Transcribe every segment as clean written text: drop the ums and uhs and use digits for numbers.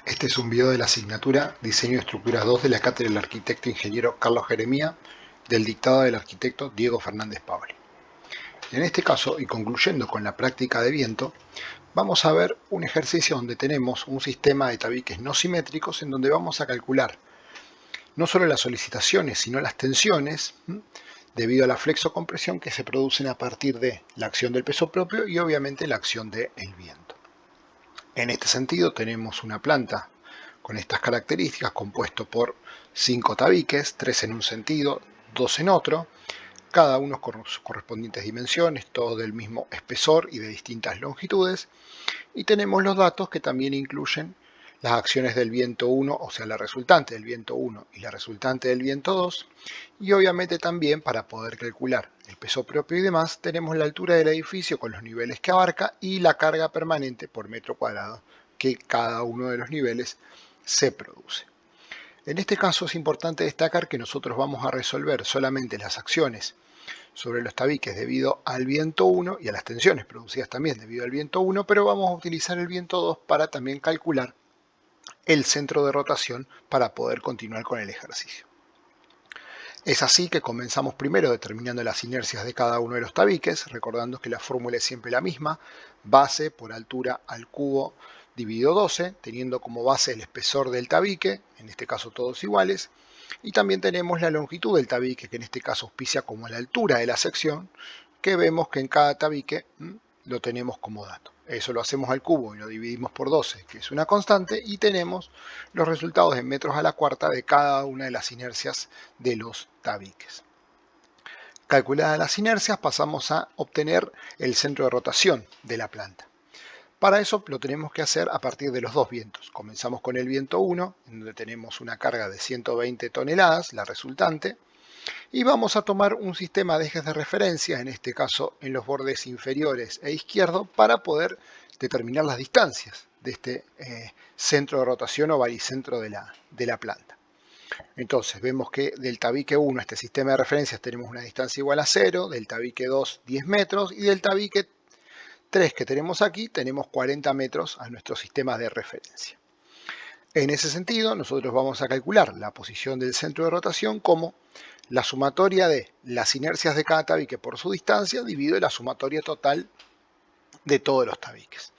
Este es un video de la asignatura Diseño de Estructuras 2 de la cátedra del arquitecto ingeniero Carlos Jeremía, del dictado del arquitecto Diego Fernández Paoli. En este caso, y concluyendo con la práctica de viento, vamos a ver un ejercicio donde tenemos un sistema de tabiques no simétricos en donde vamos a calcular no solo las solicitaciones, sino las tensiones debido a la flexocompresión que se producen a partir de la acción del peso propio y obviamente la acción del viento. En este sentido tenemos una planta con estas características compuesto por 5 tabiques, 3 en un sentido, 2 en otro, cada uno con sus correspondientes dimensiones, todos del mismo espesor y de distintas longitudes, y tenemos los datos que también incluyen las acciones del viento 1, o sea, la resultante del viento 1 y la resultante del viento 2, y obviamente también para poder calcular el peso propio y demás, tenemos la altura del edificio con los niveles que abarca y la carga permanente por metro cuadrado que cada uno de los niveles se produce. En este caso es importante destacar que nosotros vamos a resolver solamente las acciones sobre los tabiques debido al viento 1 y a las tensiones producidas también debido al viento 1, pero vamos a utilizar el viento 2 para también calcular el centro de rotación para poder continuar con el ejercicio. Es así que comenzamos primero determinando las inercias de cada uno de los tabiques, recordando que la fórmula es siempre la misma, base por altura al cubo dividido 12, teniendo como base el espesor del tabique, en este caso todos iguales, y también tenemos la longitud del tabique, que en este caso auspicia como la altura de la sección, que vemos que en cada tabique lo tenemos como dato. Eso lo hacemos al cubo y lo dividimos por 12, que es una constante, y tenemos los resultados en metros a la cuarta de cada una de las inercias de los tabiques. Calculadas las inercias, pasamos a obtener el centro de rotación de la planta. Para eso lo tenemos que hacer a partir de los dos vientos. Comenzamos con el viento 1, en donde tenemos una carga de 120 toneladas, la resultante, y vamos a tomar un sistema de ejes de referencia, en este caso en los bordes inferiores e izquierdo, para poder determinar las distancias de este centro de rotación o baricentro de la planta. Entonces vemos que del tabique 1 a este sistema de referencias tenemos una distancia igual a 0, del tabique 2 10 metros y del tabique 3 que tenemos aquí tenemos 40 metros a nuestro sistema de referencia. En ese sentido, nosotros vamos a calcular la posición del centro de rotación como la sumatoria de las inercias de cada tabique por su distancia dividido la sumatoria total de todos los tabiques.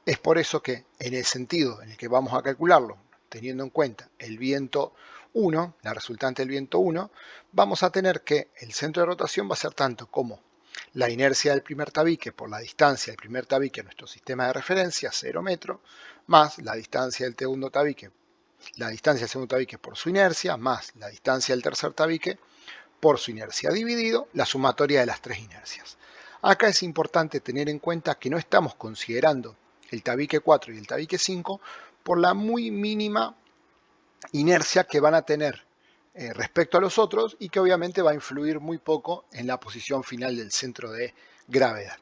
Es por eso que en el sentido en el que vamos a calcularlo, teniendo en cuenta el viento 1, la resultante del viento 1, vamos a tener que el centro de rotación va a ser tanto como la inercia del primer tabique por la distancia del primer tabique a nuestro sistema de referencia, 0 metros, más la distancia del segundo tabique, por su inercia, más la distancia del tercer tabique por su inercia, dividido la sumatoria de las tres inercias. Acá es importante tener en cuenta que no estamos considerando el tabique 4 y el tabique 5 por la muy mínima inercia que van a tener respecto a los otros y que obviamente va a influir muy poco en la posición final del centro de gravedad.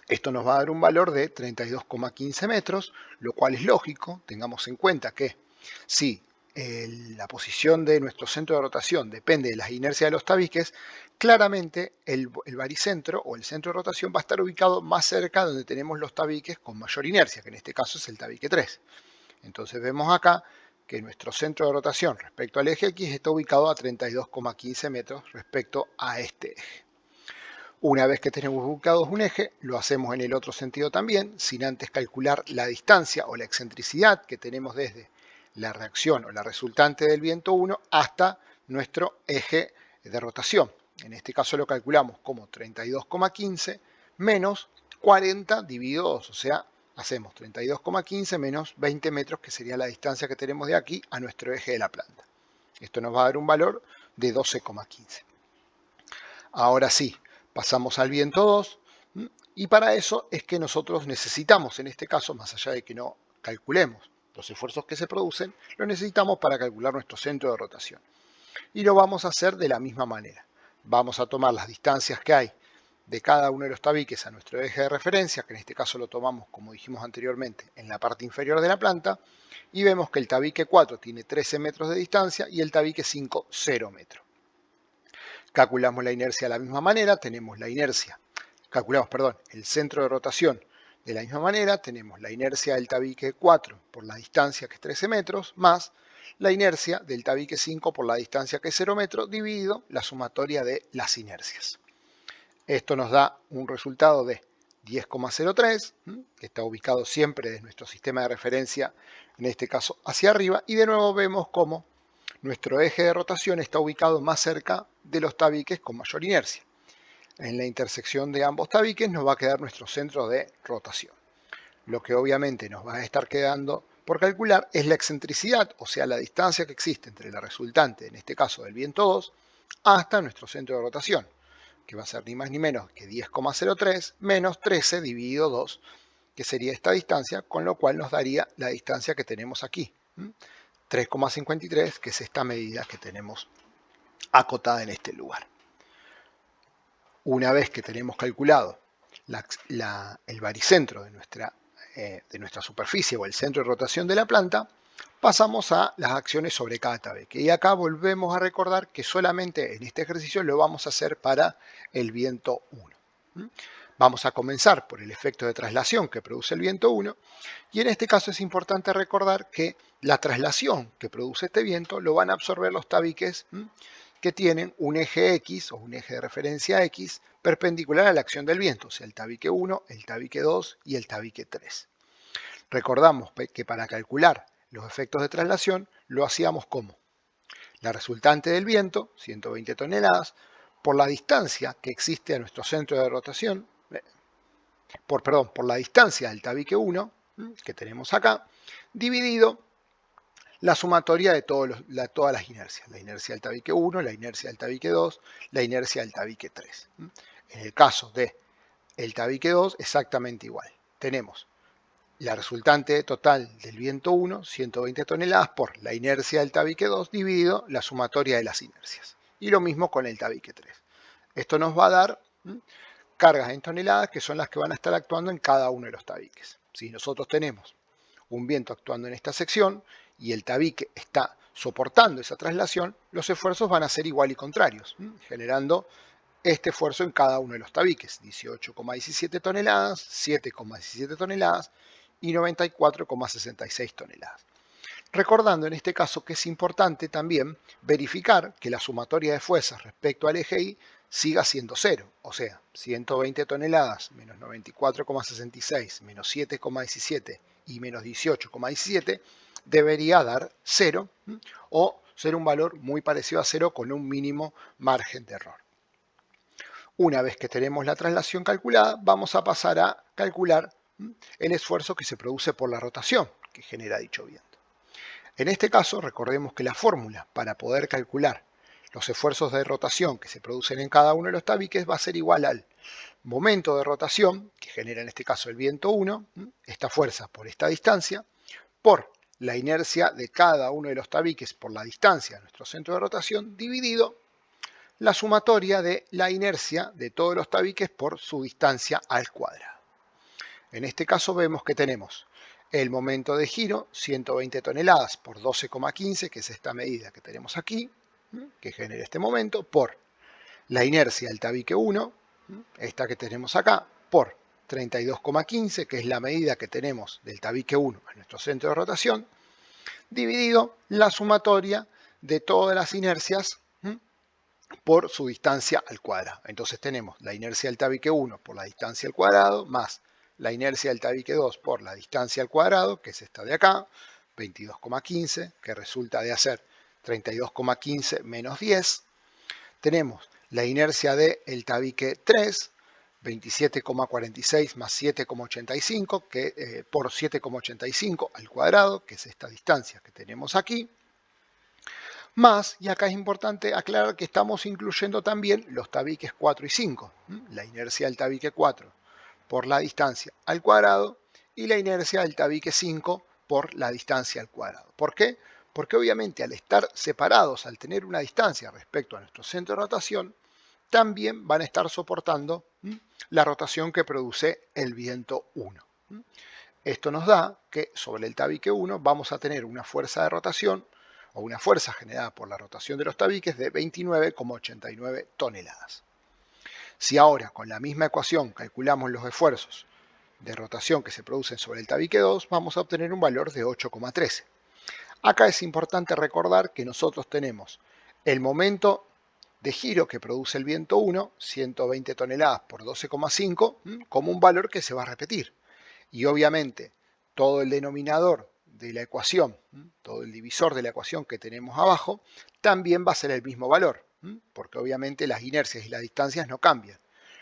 Esto nos va a dar un valor de 32,15 metros, lo cual es lógico. Tengamos en cuenta que si la posición de nuestro centro de rotación depende de las inercias de los tabiques, claramente el baricentro o el centro de rotación va a estar ubicado más cerca de donde tenemos los tabiques con mayor inercia, que en este caso es el tabique 3. Entonces vemos acá que nuestro centro de rotación respecto al eje X está ubicado a 32,15 metros respecto a este eje. Una vez que tenemos ubicados un eje, lo hacemos en el otro sentido también, sin antes calcular la distancia o la excentricidad que tenemos desde la reacción o la resultante del viento 1 hasta nuestro eje de rotación. En este caso lo calculamos como 32,15 menos 40 dividido 2, o sea, hacemos 32,15 menos 20 metros, que sería la distancia que tenemos de aquí a nuestro eje de la planta. Esto nos va a dar un valor de 12,15. Ahora sí, pasamos al viento 2, y para eso es que nosotros necesitamos, en este caso, más allá de que no calculemos los esfuerzos que se producen, lo necesitamos para calcular nuestro centro de rotación. Y lo vamos a hacer de la misma manera. Vamos a tomar las distancias que hay de cada uno de los tabiques a nuestro eje de referencia, que en este caso lo tomamos, como dijimos anteriormente, en la parte inferior de la planta, y vemos que el tabique 4 tiene 13 metros de distancia y el tabique 5, 0 metros. Calculamos la inercia de la misma manera, tenemos la inercia, calculamos, perdón, el centro de rotación De la misma manera tenemos la inercia del tabique 4 por la distancia que es 13 metros más la inercia del tabique 5 por la distancia que es 0 metros dividido la sumatoria de las inercias. Esto nos da un resultado de 10,03, que está ubicado siempre desde nuestro sistema de referencia, en este caso hacia arriba, y de nuevo vemos cómo nuestro eje de rotación está ubicado más cerca de los tabiques con mayor inercia. En la intersección de ambos tabiques nos va a quedar nuestro centro de rotación. Lo que obviamente nos va a estar quedando por calcular es la excentricidad, o sea, la distancia que existe entre la resultante, en este caso del viento 2, hasta nuestro centro de rotación, que va a ser ni más ni menos que 10,03 menos 13 dividido 2, que sería esta distancia, con lo cual nos daría la distancia que tenemos aquí, 3,53, que es esta medida que tenemos acotada en este lugar. Una vez que tenemos calculado el baricentro de nuestra superficie o el centro de rotación de la planta, pasamos a las acciones sobre cada tabique. Y acá volvemos a recordar que solamente en este ejercicio lo vamos a hacer para el viento 1. Vamos a comenzar por el efecto de traslación que produce el viento 1, y en este caso es importante recordar que la traslación que produce este viento lo van a absorber los tabiques que tienen un eje X o un eje de referencia X perpendicular a la acción del viento, o sea, el tabique 1, el tabique 2 y el tabique 3. Recordamos que para calcular los efectos de traslación lo hacíamos como la resultante del viento, 120 toneladas, por la distancia que existe a nuestro centro de rotación, por la distancia del tabique 1, que tenemos acá, dividido la sumatoria de todas las inercias. La inercia del tabique 1, la inercia del tabique 2, la inercia del tabique 3. En el caso del tabique 2, exactamente igual. Tenemos la resultante total del viento 1, 120 toneladas, por la inercia del tabique 2 dividido la sumatoria de las inercias. Y lo mismo con el tabique 3. Esto nos va a dar cargas en toneladas que son las que van a estar actuando en cada uno de los tabiques. Si nosotros tenemos un viento actuando en esta sección y el tabique está soportando esa traslación, los esfuerzos van a ser igual y contrarios, generando este esfuerzo en cada uno de los tabiques, 18,17 toneladas, 7,17 toneladas y 94,66 toneladas. Recordando en este caso que es importante también verificar que la sumatoria de fuerzas respecto al eje Y siga siendo cero, o sea, 120 toneladas menos 94,66 menos 7,17 y menos 18,17 debería dar 0 o ser un valor muy parecido a 0 con un mínimo margen de error. Una vez que tenemos la traslación calculada, vamos a pasar a calcular el esfuerzo que se produce por la rotación que genera dicho viento. En este caso, recordemos que la fórmula para poder calcular los esfuerzos de rotación que se producen en cada uno de los tabiques va a ser igual al momento de rotación, que genera en este caso el viento 1, esta fuerza por esta distancia, por la inercia de cada uno de los tabiques por la distancia de nuestro centro de rotación, dividido la sumatoria de la inercia de todos los tabiques por su distancia al cuadrado. En este caso vemos que tenemos el momento de giro, 120 toneladas por 12,15, que es esta medida que tenemos aquí, que genera este momento, por la inercia del tabique 1, esta que tenemos acá, por 32,15, que es la medida que tenemos del tabique 1 a nuestro centro de rotación, dividido la sumatoria de todas las inercias por su distancia al cuadrado. Entonces tenemos la inercia del tabique 1 por la distancia al cuadrado, más la inercia del tabique 2 por la distancia al cuadrado, que es esta de acá, 22,15, que resulta de hacer 32,15 menos 10. Tenemos la inercia del tabique 3, 27,46 más 7,85, por 7,85 al cuadrado, que es esta distancia que tenemos aquí. Más, y acá es importante aclarar que estamos incluyendo también los tabiques 4 y 5, la inercia del tabique 4 por la distancia al cuadrado y la inercia del tabique 5 por la distancia al cuadrado. ¿Por qué? Porque obviamente al estar separados, al tener una distancia respecto a nuestro centro de rotación, también van a estar soportando la rotación que produce el viento 1. Esto nos da que sobre el tabique 1 vamos a tener una fuerza de rotación o una fuerza generada por la rotación de los tabiques de 29,89 toneladas. Si ahora con la misma ecuación calculamos los esfuerzos de rotación que se producen sobre el tabique 2, vamos a obtener un valor de 8,13. Acá es importante recordar que nosotros tenemos el momento de giro que produce el viento 1, 120 toneladas por 12,5, como un valor que se va a repetir. Y obviamente todo el denominador de la ecuación, todo el divisor de la ecuación que tenemos abajo, también va a ser el mismo valor, porque obviamente las inercias y las distancias no cambian.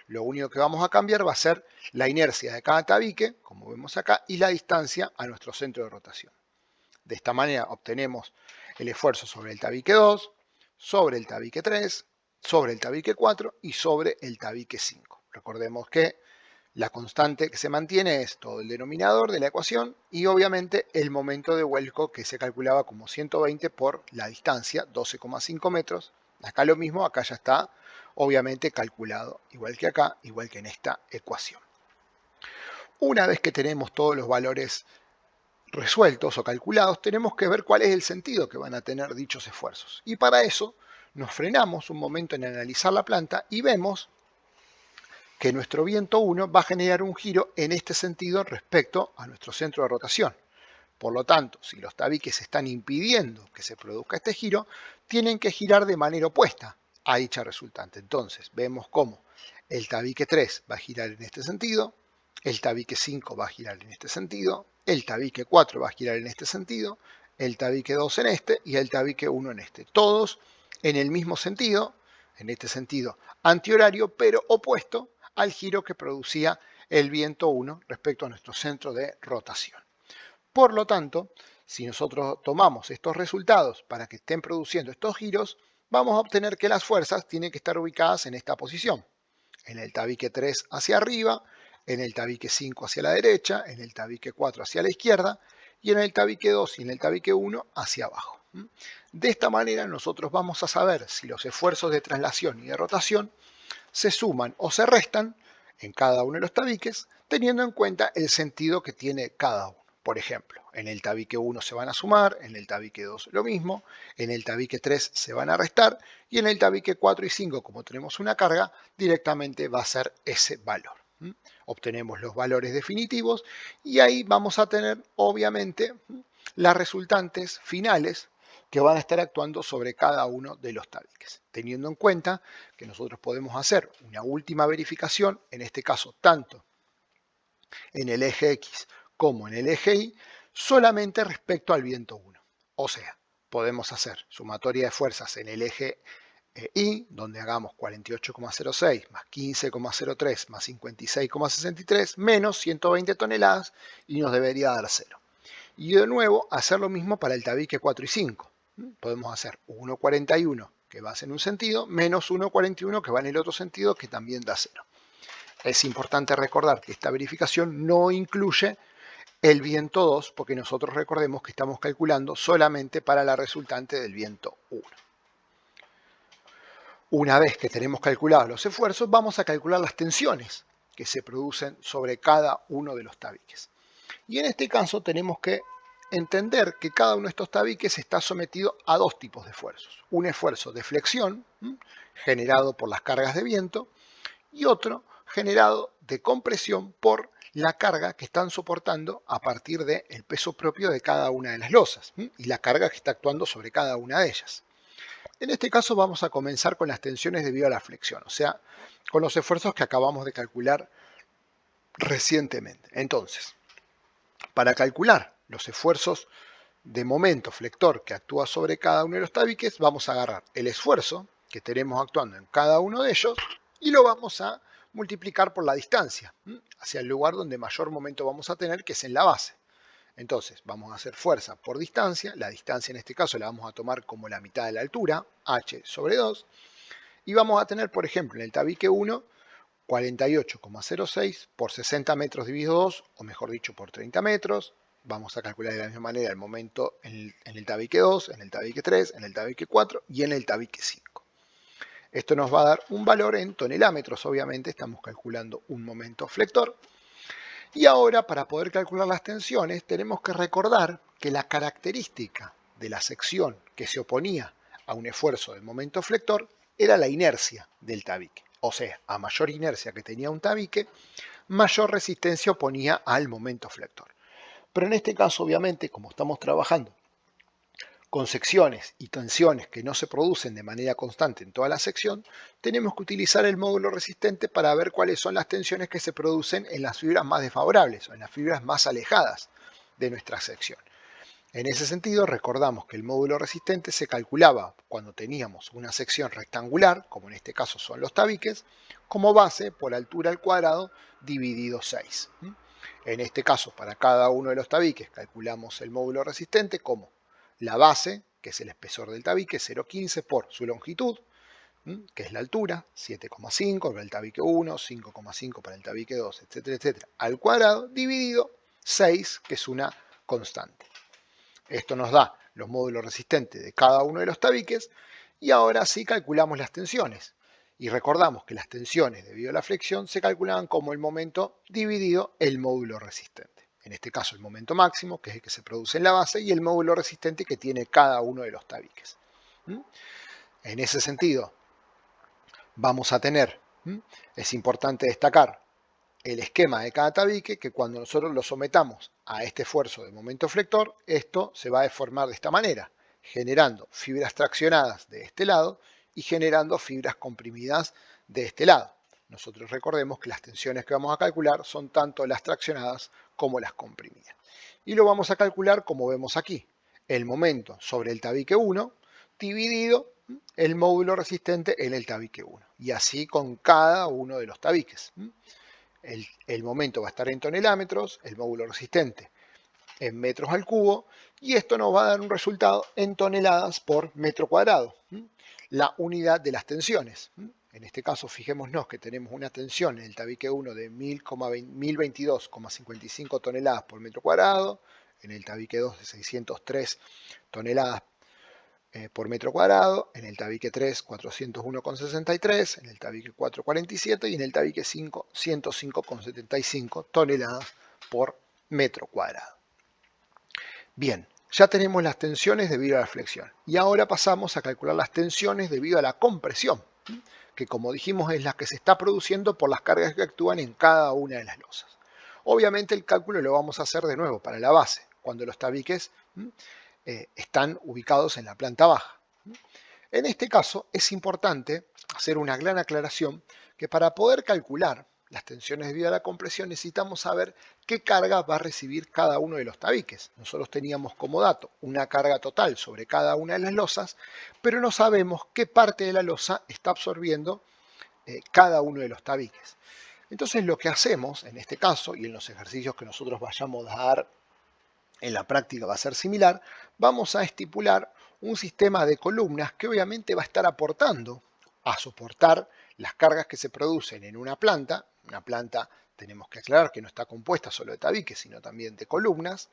Lo único que vamos a cambiar va a ser la inercia de cada tabique, como vemos acá, y la distancia a nuestro centro de rotación. De esta manera obtenemos el esfuerzo sobre el tabique 2, sobre el tabique 3, sobre el tabique 4 y sobre el tabique 5. Recordemos que la constante que se mantiene es todo el denominador de la ecuación y obviamente el momento de vuelco que se calculaba como 120 por la distancia, 12,5 metros. Acá lo mismo, acá ya está obviamente calculado, igual que acá, igual que en esta ecuación. Una vez que tenemos todos los valores resueltos o calculados, tenemos que ver cuál es el sentido que van a tener dichos esfuerzos. Y para eso nos frenamos un momento en analizar la planta y vemos que nuestro viento 1 va a generar un giro en este sentido respecto a nuestro centro de rotación. Por lo tanto, si los tabiques están impidiendo que se produzca este giro, tienen que girar de manera opuesta a dicha resultante. Entonces, vemos cómo el tabique 3 va a girar en este sentido, el tabique 5 va a girar en este sentido, el tabique 4 va a girar en este sentido, el tabique 2 en este y el tabique 1 en este. Todos en el mismo sentido, en este sentido antihorario, pero opuesto al giro que producía el viento 1 respecto a nuestro centro de rotación. Por lo tanto, si nosotros tomamos estos resultados para que estén produciendo estos giros, vamos a obtener que las fuerzas tienen que estar ubicadas en esta posición. En el tabique 3 hacia arriba, en el tabique 5 hacia la derecha, en el tabique 4 hacia la izquierda y en el tabique 2 y en el tabique 1 hacia abajo. De esta manera nosotros vamos a saber si los esfuerzos de traslación y de rotación se suman o se restan en cada uno de los tabiques, teniendo en cuenta el sentido que tiene cada uno. Por ejemplo, en el tabique 1 se van a sumar, en el tabique 2 lo mismo, en el tabique 3 se van a restar y en el tabique 4 y 5, como tenemos una carga, directamente va a ser ese valor. Obtenemos los valores definitivos y ahí vamos a tener, obviamente, las resultantes finales que van a estar actuando sobre cada uno de los tabiques, teniendo en cuenta que nosotros podemos hacer una última verificación, en este caso tanto en el eje X como en el eje Y, solamente respecto al viento 1. O sea, podemos hacer sumatoria de fuerzas en el eje Y, donde hagamos 48,06 más 15,03 más 56,63 menos 120 toneladas y nos debería dar 0. Y de nuevo hacer lo mismo para el tabique 4 y 5. Podemos hacer 1,41 que va en un sentido menos 1,41 que va en el otro sentido que también da 0. Es importante recordar que esta verificación no incluye el viento 2 porque nosotros recordemos que estamos calculando solamente para la resultante del viento 1. Una vez que tenemos calculados los esfuerzos, vamos a calcular las tensiones que se producen sobre cada uno de los tabiques. Y en este caso tenemos que entender que cada uno de estos tabiques está sometido a dos tipos de esfuerzos. Un esfuerzo de flexión, generado por las cargas de viento, y otro generado de compresión por la carga que están soportando a partir del peso propio de cada una de las losas y la carga que está actuando sobre cada una de ellas. En este caso vamos a comenzar con las tensiones debido a la flexión, o sea, con los esfuerzos que acabamos de calcular recientemente. Entonces, para calcular los esfuerzos de momento flector que actúa sobre cada uno de los tabiques, vamos a agarrar el esfuerzo que tenemos actuando en cada uno de ellos y lo vamos a multiplicar por la distancia hacia el lugar donde mayor momento vamos a tener, que es en la base. Entonces vamos a hacer fuerza por distancia, la distancia en este caso la vamos a tomar como la mitad de la altura, h sobre 2, y vamos a tener, por ejemplo, en el tabique 1, 48,06 por 60 metros dividido 2, o mejor dicho, por 30 metros. Vamos a calcular de la misma manera el momento en el tabique 2, en el tabique 3, en el tabique 4 y en el tabique 5. Esto nos va a dar un valor en tonelámetros, obviamente estamos calculando un momento flector. Y ahora, para poder calcular las tensiones, tenemos que recordar que la característica de la sección que se oponía a un esfuerzo del momento flector era la inercia del tabique. O sea, a mayor inercia que tenía un tabique, mayor resistencia oponía al momento flector. Pero en este caso, obviamente, como estamos trabajando con secciones y tensiones que no se producen de manera constante en toda la sección, tenemos que utilizar el módulo resistente para ver cuáles son las tensiones que se producen en las fibras más desfavorables o en las fibras más alejadas de nuestra sección. En ese sentido, recordamos que el módulo resistente se calculaba cuando teníamos una sección rectangular, como en este caso son los tabiques, como base por altura al cuadrado dividido 6. En este caso, para cada uno de los tabiques calculamos el módulo resistente como la base, que es el espesor del tabique, 0,15 por su longitud, que es la altura, 7,5 para el tabique 1, 5,5 para el tabique 2, etcétera, etcétera, al cuadrado, dividido 6, que es una constante. Esto nos da los módulos resistentes de cada uno de los tabiques y ahora sí calculamos las tensiones. Y recordamos que las tensiones debido a la flexión se calculaban como el momento dividido el módulo resistente. En este caso el momento máximo, que es el que se produce en la base, y el módulo resistente que tiene cada uno de los tabiques. En ese sentido, vamos a tener, es importante destacar, el esquema de cada tabique, que cuando nosotros lo sometamos a este esfuerzo de momento flector, esto se va a deformar de esta manera, generando fibras traccionadas de este lado y generando fibras comprimidas de este lado. Nosotros recordemos que las tensiones que vamos a calcular son tanto las traccionadas como las comprimidas. Y lo vamos a calcular como vemos aquí, el momento sobre el tabique 1 dividido el módulo resistente en el tabique 1. Y así con cada uno de los tabiques. El momento va a estar en tonelámetros, el módulo resistente en metros al cubo, y esto nos va a dar un resultado en toneladas por metro cuadrado, la unidad de las tensiones. En este caso, fijémonos que tenemos una tensión en el tabique 1 de 1022,55 toneladas por metro cuadrado, en el tabique 2 de 603 toneladas por metro cuadrado, en el tabique 3 401,63, en el tabique 4 47 y en el tabique 5 105,75 toneladas por metro cuadrado. Bien, ya tenemos las tensiones debido a la flexión y ahora pasamos a calcular las tensiones debido a la compresión, que como dijimos es la que se está produciendo por las cargas que actúan en cada una de las losas. Obviamente el cálculo lo vamos a hacer de nuevo para la base, cuando los tabiques están ubicados en la planta baja. En este caso es importante hacer una gran aclaración que para poder calcular las tensiones debido a la compresión necesitamos saber qué carga va a recibir cada uno de los tabiques. Nosotros teníamos como dato una carga total sobre cada una de las losas, pero no sabemos qué parte de la losa está absorbiendo cada uno de los tabiques. Entonces lo que hacemos en este caso y en los ejercicios que nosotros vayamos a dar en la práctica va a ser similar, vamos a estipular un sistema de columnas que obviamente va a estar aportando a soportar las cargas que se producen en una planta. Una planta tenemos que aclarar que no está compuesta solo de tabiques, sino también de columnas,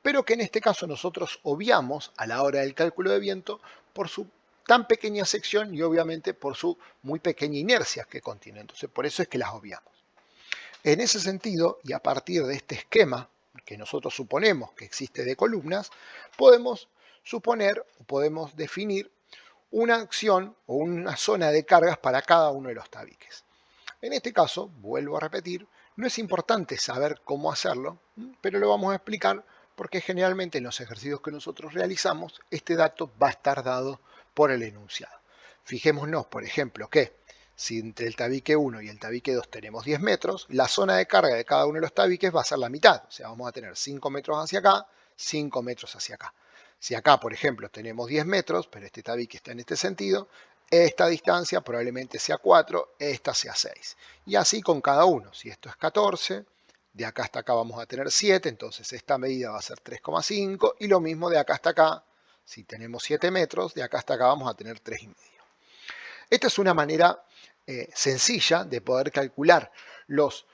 pero que en este caso nosotros obviamos a la hora del cálculo de viento por su tan pequeña sección y obviamente por su muy pequeña inercia que contiene. Entonces por eso es que las obviamos. En ese sentido, y a partir de este esquema que nosotros suponemos que existe de columnas, podemos suponer o podemos definir una acción o una zona de cargas para cada uno de los tabiques. En este caso, vuelvo a repetir, no es importante saber cómo hacerlo, pero lo vamos a explicar porque generalmente en los ejercicios que nosotros realizamos, este dato va a estar dado por el enunciado. Fijémonos, por ejemplo, que si entre el tabique 1 y el tabique 2 tenemos 10 metros, la zona de carga de cada uno de los tabiques va a ser la mitad. O sea, vamos a tener 5 metros hacia acá, 5 metros hacia acá. Si acá, por ejemplo, tenemos 10 metros, pero este tabique está en este sentido, esta distancia probablemente sea 4, esta sea 6. Y así con cada uno. Si esto es 14, de acá hasta acá vamos a tener 7, entonces esta medida va a ser 3,5. Y lo mismo de acá hasta acá, si tenemos 7 metros, de acá hasta acá vamos a tener 3,5. Esta es una manera sencilla de poder calcular las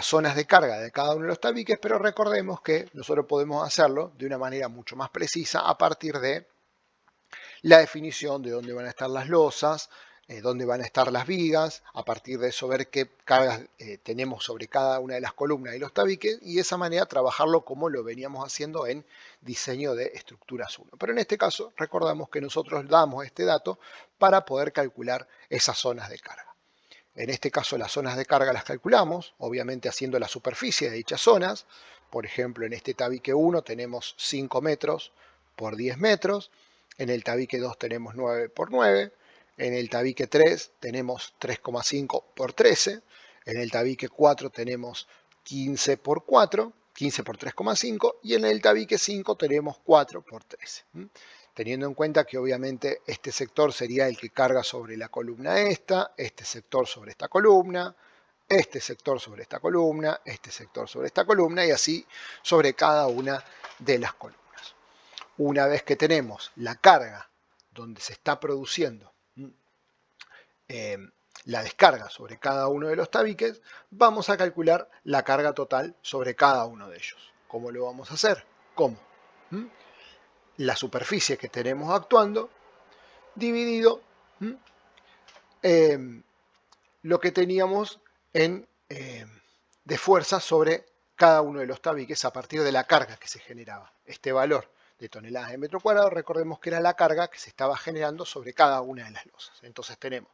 zonas de carga de cada uno de los tabiques, pero recordemos que nosotros podemos hacerlo de una manera mucho más precisa a partir de la definición de dónde van a estar las losas, dónde van a estar las vigas, a partir de eso ver qué cargas tenemos sobre cada una de las columnas y los tabiques y de esa manera trabajarlo como lo veníamos haciendo en diseño de estructuras 1. Pero en este caso recordamos que nosotros damos este dato para poder calcular esas zonas de carga. En este caso las zonas de carga las calculamos, obviamente haciendo la superficie de dichas zonas. Por ejemplo, en este tabique 1 tenemos 5 metros por 10 metros, en el tabique 2 tenemos 9 por 9, en el tabique 3 tenemos 3,5 por 13, en el tabique 4 tenemos 15 por 4, 15 por 3,5 y en el tabique 5 tenemos 4 por 13. Teniendo en cuenta que obviamente este sector sería el que carga sobre la columna esta, este sector sobre esta columna, este sector sobre esta columna, este sector sobre esta columna y así sobre cada una de las columnas. Una vez que tenemos la carga donde se está produciendo la descarga sobre cada uno de los tabiques, vamos a calcular la carga total sobre cada uno de ellos. ¿Cómo lo vamos a hacer? ¿Cómo? La superficie que tenemos actuando dividido lo que teníamos de fuerza sobre cada uno de los tabiques a partir de la carga que se generaba. Este valor de toneladas de metro cuadrado, recordemos que era la carga que se estaba generando sobre cada una de las losas. Entonces tenemos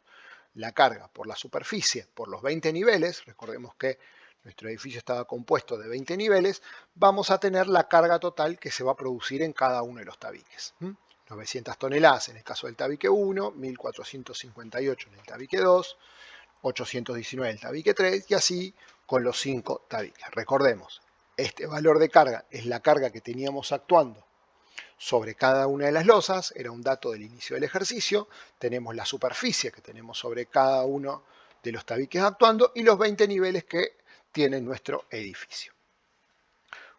la carga por la superficie, por los 20 niveles, recordemos que nuestro edificio estaba compuesto de 20 niveles, vamos a tener la carga total que se va a producir en cada uno de los tabiques. 900 toneladas en el caso del tabique 1, 1458 en el tabique 2, 819 en el tabique 3 y así con los 5 tabiques. Recordemos, este valor de carga es la carga que teníamos actuando sobre cada una de las losas, era un dato del inicio del ejercicio, tenemos la superficie que tenemos sobre cada uno de los tabiques actuando y los 20 niveles que tiene nuestro edificio.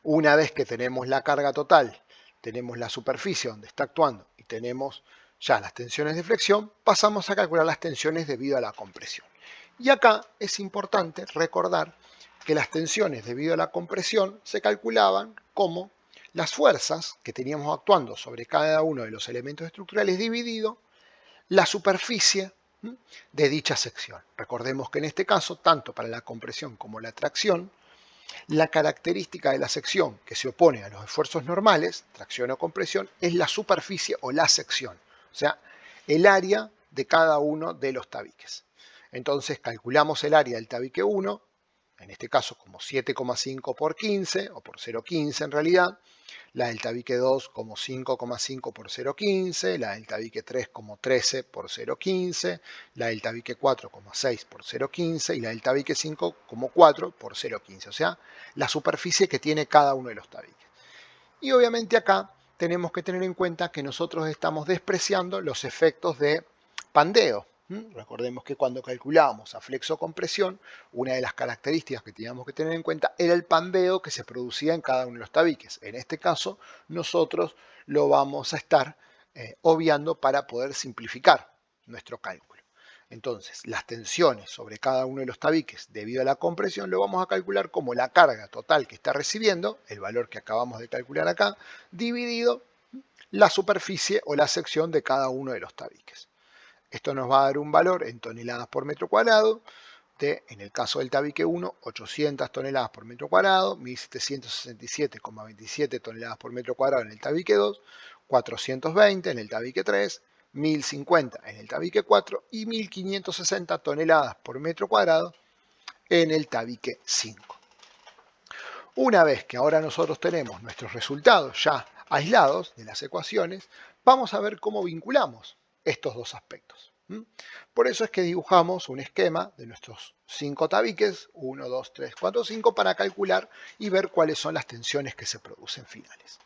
Una vez que tenemos la carga total, tenemos la superficie donde está actuando y tenemos ya las tensiones de flexión, pasamos a calcular las tensiones debido a la compresión. Y acá es importante recordar que las tensiones debido a la compresión se calculaban como las fuerzas que teníamos actuando sobre cada uno de los elementos estructurales dividido la superficie de dicha sección. Recordemos que en este caso, tanto para la compresión como la tracción, la característica de la sección que se opone a los esfuerzos normales, tracción o compresión, es la superficie o la sección, o sea, el área de cada uno de los tabiques. Entonces calculamos el área del tabique 1, en este caso como 7,5 por 15, o por 0,15 en realidad, la del tabique 2 como 5,5 por 0,15, la del tabique 3 como 13 por 0,15, la del tabique 4 como 6 por 0,15 y la del tabique 5 como 4 por 0,15, o sea, la superficie que tiene cada uno de los tabiques. Y obviamente acá tenemos que tener en cuenta que nosotros estamos despreciando los efectos de pandeo. Recordemos que cuando calculábamos a flexo-compresión, una de las características que teníamos que tener en cuenta era el pandeo que se producía en cada uno de los tabiques. En este caso, nosotros lo vamos a estar obviando para poder simplificar nuestro cálculo. Entonces, las tensiones sobre cada uno de los tabiques debido a la compresión lo vamos a calcular como la carga total que está recibiendo, el valor que acabamos de calcular acá, dividido la superficie o la sección de cada uno de los tabiques. Esto nos va a dar un valor en toneladas por metro cuadrado de, en el caso del tabique 1, 800 toneladas por metro cuadrado, 1767,27 toneladas por metro cuadrado en el tabique 2, 420 en el tabique 3, 1050 en el tabique 4 y 1560 toneladas por metro cuadrado en el tabique 5. Una vez que ahora nosotros tenemos nuestros resultados ya aislados de las ecuaciones, vamos a ver cómo vinculamos estos dos aspectos. Por eso es que dibujamos un esquema de nuestros 5 tabiques, 1, 2, 3, 4, 5, para calcular y ver cuáles son las tensiones que se producen finales.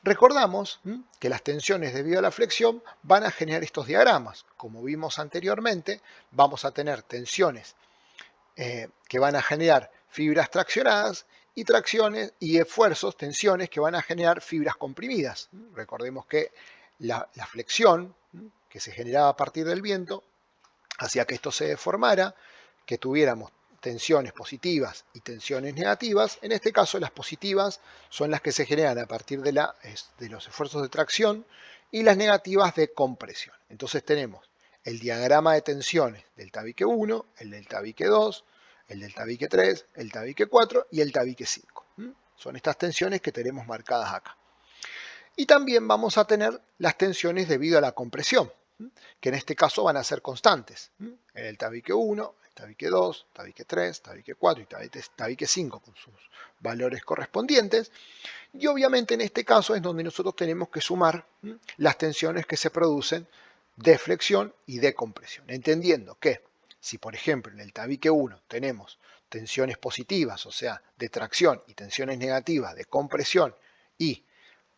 Recordamos que las tensiones debido a la flexión van a generar estos diagramas. Como vimos anteriormente, vamos a tener tensiones que van a generar fibras traccionadas y tracciones y esfuerzos, tensiones que van a generar fibras comprimidas. Recordemos que la flexión que se generaba a partir del viento hacía que esto se deformara, que tuviéramos tensiones positivas y tensiones negativas. En este caso las positivas son las que se generan a partir de los esfuerzos de tracción y las negativas de compresión. Entonces tenemos el diagrama de tensiones del tabique 1, el del tabique 2, el del tabique 3, el tabique 4 y el tabique 5. Son estas tensiones que tenemos marcadas acá. Y también vamos a tener las tensiones debido a la compresión, que en este caso van a ser constantes. En el tabique 1, tabique 2, tabique 3, tabique 4 y tabique 5 con sus valores correspondientes. Y obviamente en este caso es donde nosotros tenemos que sumar las tensiones que se producen de flexión y de compresión, entendiendo que si por ejemplo en el tabique 1 tenemos tensiones positivas, o sea, de tracción, y tensiones negativas de compresión, y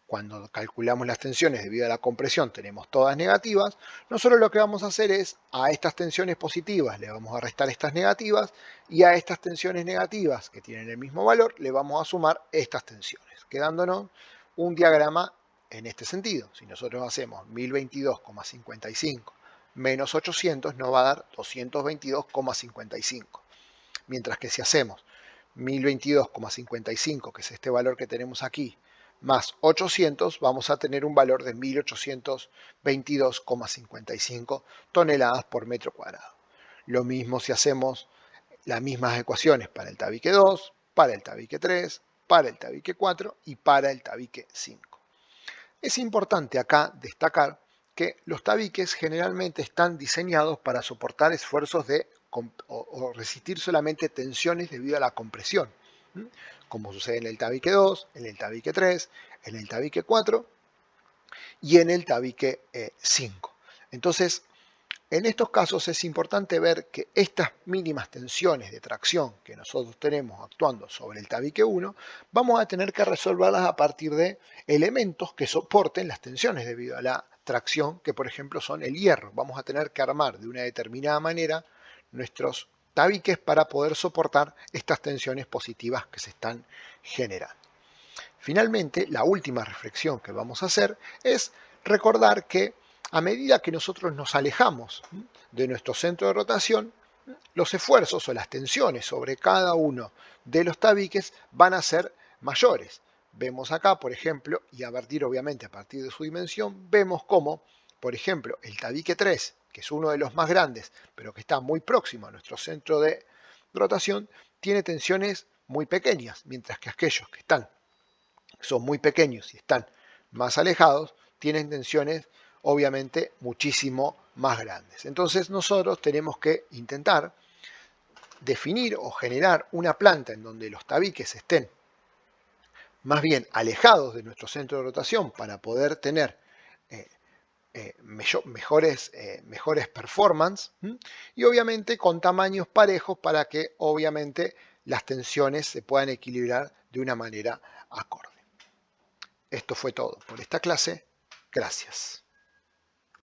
cuando calculamos las tensiones debido a la compresión tenemos todas negativas, nosotros lo que vamos a hacer es a estas tensiones positivas le vamos a restar estas negativas y a estas tensiones negativas que tienen el mismo valor le vamos a sumar estas tensiones, quedándonos un diagrama en este sentido. Si nosotros hacemos 1022,55 menos 800 nos va a dar 222,55. Mientras que si hacemos 1022,55, que es este valor que tenemos aquí, más 800, vamos a tener un valor de 1822,55 toneladas por metro cuadrado. Lo mismo si hacemos las mismas ecuaciones para el tabique 2, para el tabique 3, para el tabique 4 y para el tabique 5. Es importante acá destacar que los tabiques generalmente están diseñados para soportar esfuerzos o resistir solamente tensiones debido a la compresión, como sucede en el tabique 2, en el tabique 3, en el tabique 4 y en el tabique 5. Entonces, en estos casos es importante ver que estas mínimas tensiones de tracción que nosotros tenemos actuando sobre el tabique 1, vamos a tener que resolverlas a partir de elementos que soporten las tensiones debido a la tracción, que por ejemplo son el hierro. Vamos a tener que armar de una determinada manera nuestros tabiques para poder soportar estas tensiones positivas que se están generando. Finalmente, la última reflexión que vamos a hacer es recordar que a medida que nosotros nos alejamos de nuestro centro de rotación, los esfuerzos o las tensiones sobre cada uno de los tabiques van a ser mayores. Vemos acá, por ejemplo, y a partir obviamente a partir de su dimensión, vemos cómo, por ejemplo, el tabique 3, que es uno de los más grandes, pero que está muy próximo a nuestro centro de rotación, tiene tensiones muy pequeñas, mientras que aquellos que son muy pequeños y están más alejados, tienen tensiones obviamente muchísimo más grandes. Entonces nosotros tenemos que intentar definir o generar una planta en donde los tabiques estén más bien alejados de nuestro centro de rotación para poder tener mejores performance, y obviamente con tamaños parejos para que obviamente las tensiones se puedan equilibrar de una manera acorde. Esto fue todo por esta clase. Gracias.